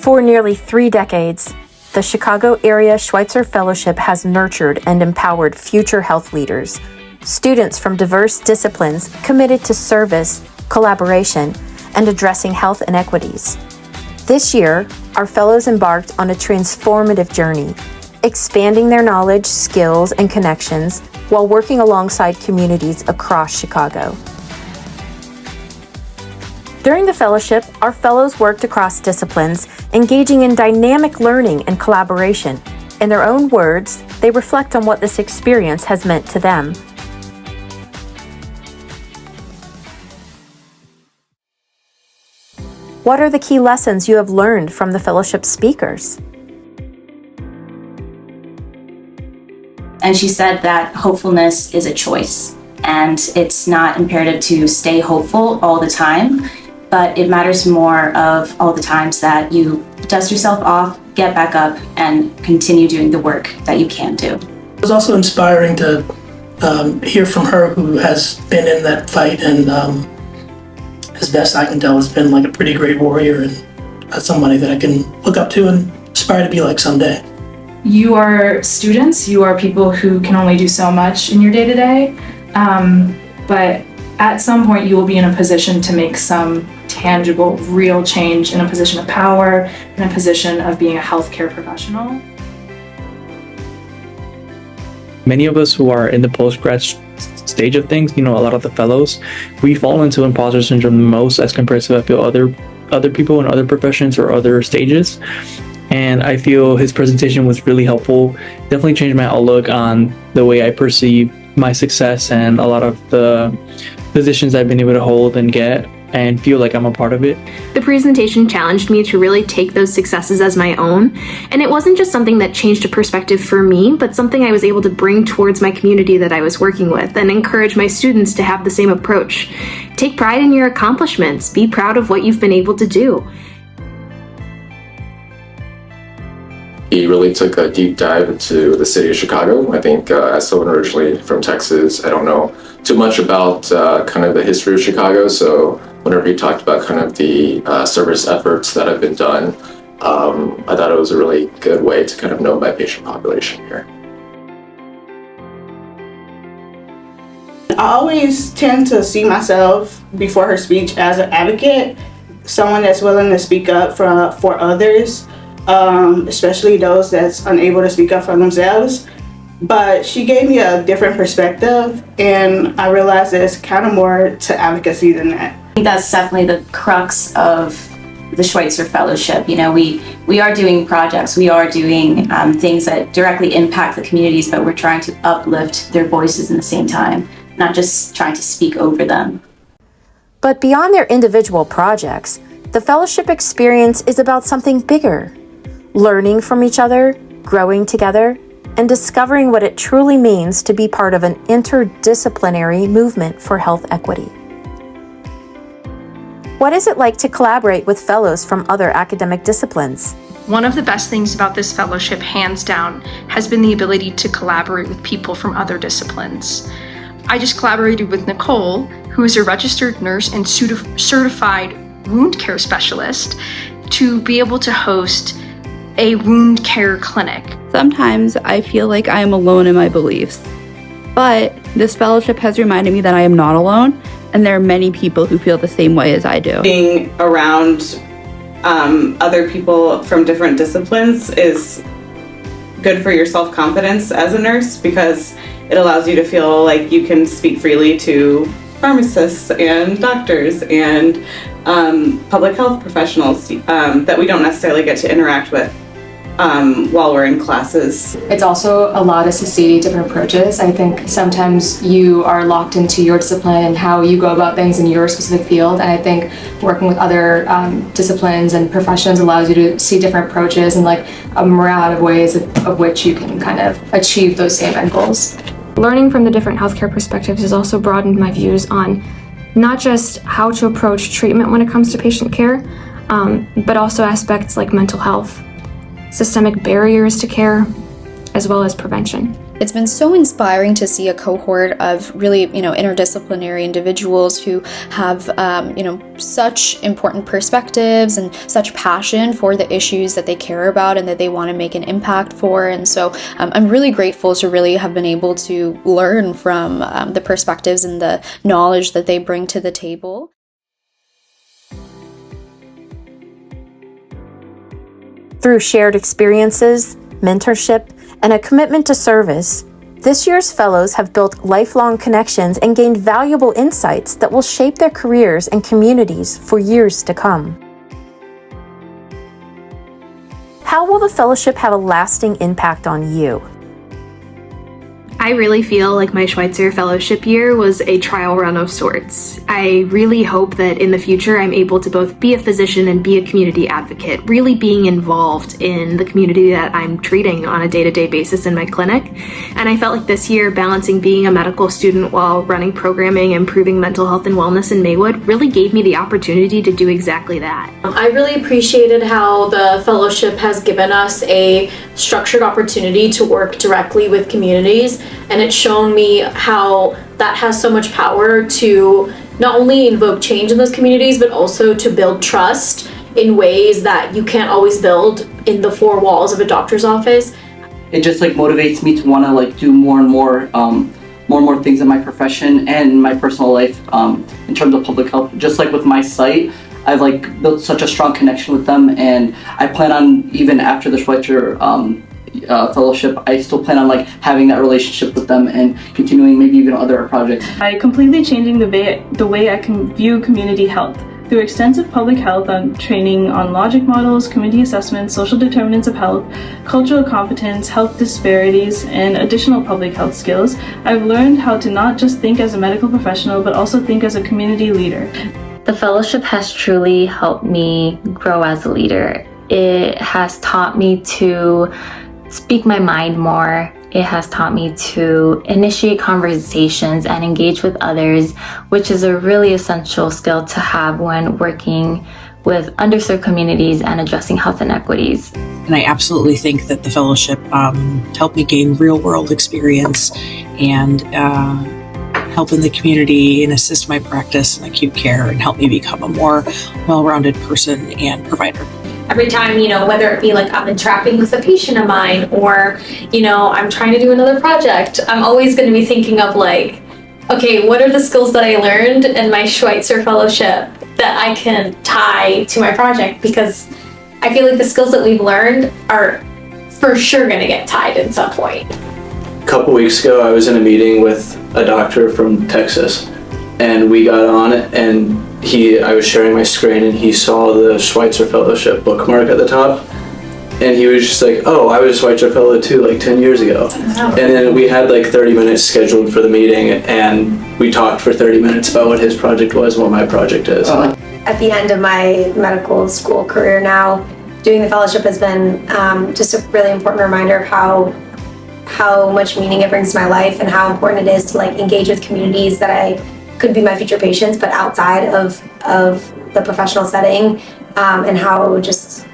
For nearly 3 decades, the Chicago Area Schweitzer Fellowship has nurtured and empowered future health leaders, students from diverse disciplines committed to service, collaboration, and addressing health inequities. This year, our fellows embarked on a transformative journey, expanding their knowledge, skills, and connections while working alongside communities across Chicago. During the fellowship, our fellows worked across disciplines, engaging in dynamic learning and collaboration. In their own words, they reflect on what this experience has meant to them. What are the key lessons you have learned from the fellowship speakers? And she said that hopefulness is a choice, and it's not imperative to stay hopeful all the time, but it matters more of all the times that you dust yourself off, get back up, and continue doing the work that you can do. It was also inspiring to hear from her, who has been in that fight and as best I can tell has been like a pretty great warrior and somebody that I can look up to and aspire to be like someday. You are students, you are people who can only do so much in your day-to-day, but at some point you will be in a position to make some tangible, real change in a position of power, in a position of being a healthcare professional. Many of us who are in the post-grad stage of things, a lot of the fellows, we fall into imposter syndrome the most as compared to, I feel, other people in other professions or other stages. And I feel his presentation was really helpful. Definitely changed my outlook on the way I perceive my success and a lot of the positions I've been able to hold and get, and feel like I'm a part of it. The presentation challenged me to really take those successes as my own, and it wasn't just something that changed a perspective for me, but something I was able to bring towards my community that I was working with and encourage my students to have the same approach. Take pride in your accomplishments, be proud of what you've been able to do. He really took a deep dive into the city of Chicago. I think as someone originally from Texas, I don't know too much about kind of the history of Chicago. So whenever he talked about kind of the service efforts that have been done, I thought it was a really good way to kind of know my patient population here. I always tend to see myself before her speech as an advocate, someone that's willing to speak up for others, especially those that's unable to speak up for themselves. But she gave me a different perspective, and I realized there's kind of more to advocacy than that. I think that's definitely the crux of the Schweitzer Fellowship. We are doing projects, we are doing things that directly impact the communities, but we're trying to uplift their voices in the same time, not just trying to speak over them. But beyond their individual projects, the fellowship experience is about something bigger. Learning from each other, growing together, and discovering what it truly means to be part of an interdisciplinary movement for health equity. What is it like to collaborate with fellows from other academic disciplines? One of the best things about this fellowship, hands down, has been the ability to collaborate with people from other disciplines. I just collaborated with Nicole, who is a registered nurse and certified wound care specialist, to be able to host a wound care clinic. Sometimes I feel like I am alone in my beliefs, but this fellowship has reminded me that I am not alone, and there are many people who feel the same way as I do. Being around other people from different disciplines is good for your self-confidence as a nurse, because it allows you to feel like you can speak freely to pharmacists and doctors and public health professionals that we don't necessarily get to interact with while we're in classes. It's also allowed us to see different approaches. I think sometimes you are locked into your discipline and how you go about things in your specific field, and I think working with other disciplines and professions allows you to see different approaches and like a myriad of ways of which you can kind of achieve those same end goals. Learning from the different healthcare perspectives has also broadened my views on not just how to approach treatment when it comes to patient care, but also aspects like mental health, systemic barriers to care, as well as prevention. It's been so inspiring to see a cohort of really, interdisciplinary individuals who have, such important perspectives and such passion for the issues that they care about and that they want to make an impact for. And so I'm really grateful to really have been able to learn from the perspectives and the knowledge that they bring to the table. Through shared experiences, mentorship, and a commitment to service, this year's fellows have built lifelong connections and gained valuable insights that will shape their careers and communities for years to come. How will the fellowship have a lasting impact on you? I really feel like my Schweitzer Fellowship year was a trial run of sorts. I really hope that in the future I'm able to both be a physician and be a community advocate, really being involved in the community that I'm treating on a day-to-day basis in my clinic. And I felt like this year balancing being a medical student while running programming, improving mental health and wellness in Maywood really gave me the opportunity to do exactly that. I really appreciated how the fellowship has given us a structured opportunity to work directly with communities. And it's shown me how that has so much power to not only invoke change in those communities, but also to build trust in ways that you can't always build in the four walls of a doctor's office. It just motivates me to want to do more and more things in my profession and my personal life in terms of public health. Just with my site, I've built such a strong connection with them, and I plan on, even after the Schweitzer fellowship, I still plan on having that relationship with them and continuing maybe even other projects. By completely changing the way I can view community health through extensive public health training on logic models, community assessments, social determinants of health, cultural competence, health disparities, and additional public health skills, I've learned how to not just think as a medical professional, but also think as a community leader. The fellowship has truly helped me grow as a leader. It has taught me to speak my mind more. It has taught me to initiate conversations and engage with others, which is a really essential skill to have when working with underserved communities and addressing health inequities. And I absolutely think that the fellowship helped me gain real-world experience and help in the community and assist my practice in acute care and help me become a more well-rounded person and provider. Every time, whether it be I'm interacting with a patient of mine or, I'm trying to do another project, I'm always going to be thinking of okay, what are the skills that I learned in my Schweitzer Fellowship that I can tie to my project? Because I feel like the skills that we've learned are for sure going to get tied at some point. A couple weeks ago, I was in a meeting with a doctor from Texas, and we got on and I was sharing my screen and he saw the Schweitzer Fellowship bookmark at the top, and he was just oh, I was a Schweitzer Fellow too 10 years ago. And then we had 30 minutes scheduled for the meeting, and we talked for 30 minutes about what his project was and what my project is. At the end of my medical school career now, doing the fellowship has been just a really important reminder of how much meaning it brings to my life and how important it is to engage with communities that I could be my future patients, but outside of the professional setting, and how just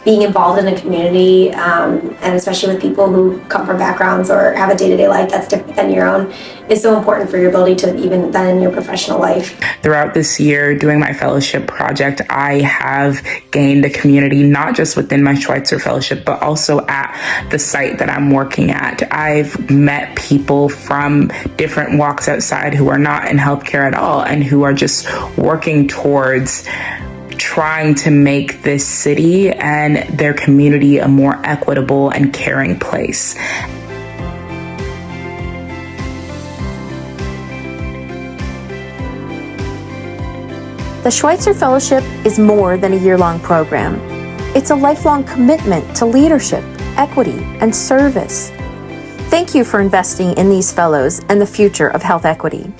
being involved in a community, and especially with people who come from backgrounds or have a day-to-day life that's different than your own, is so important for your ability to even then in your professional life. Throughout this year, doing my fellowship project, I have gained a community, not just within my Schweitzer Fellowship, but also at the site that I'm working at. I've met people from different walks outside who are not in healthcare at all and who are just working towards trying to make this city and their community a more equitable and caring place. The Schweitzer Fellowship is more than a year-long program. It's a lifelong commitment to leadership, equity, and service. Thank you for investing in these fellows and the future of health equity.